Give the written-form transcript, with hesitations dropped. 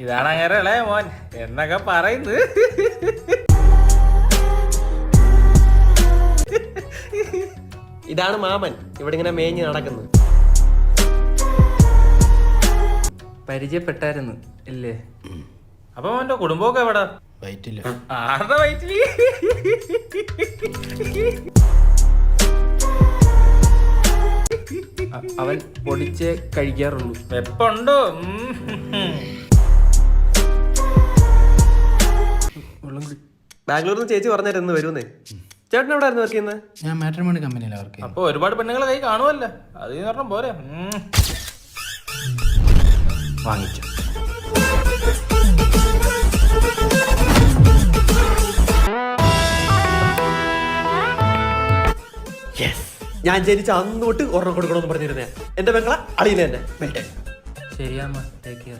ഇതാണ് അങ്ങനെ ഇളയ മോൻ എന്നൊക്കെ പറയുന്നത്. ഇതാണ് മാമൻ ഇവിടെ ഇങ്ങനെ മേഞ്ഞ് നടക്കുന്നത്. പരിചയപ്പെട്ടായിരുന്നു ഇല്ലേ? അപ്പൊ മോന്റെ കുടുംബമൊക്കെ എവിടെ? വയറ്റില്ല. ആരുടെ വയറ്റില്? അവൻ പൊടിച്ചേ കഴിക്കാറുള്ളൂ. വെപ്പുണ്ടോ? ബാംഗ്ലൂരിൽ നിന്ന് ചേച്ചി പറഞ്ഞായിരുന്നു വരുന്നേ. ചേട്ടൻ എവിടെ ആയിരുന്നു വർക്ക് ചെയ്യുന്നത്? ഞാൻ മാട്രിമോണി കമ്പനിയിലാണ് വർക്ക് ചെയ്യുന്നത്. അപ്പൊ ഒരുപാട് പെണ്ണുങ്ങളെ കൈ കാണുമല്ലോ, അത് നീ പറഞ്ഞ പോരെ. വാങ്ങിച്ചു. ഞാൻ ജനിച്ച അന്ന് തൊട്ട് ഒരെണ്ണം കൊടുക്കണമെന്ന് പറഞ്ഞിരുന്നേ. എന്റെ പെങ്ങളെ അളിയനെ തന്നെ. ശരിയാമ്മ, ടേക്ക് കെയർ.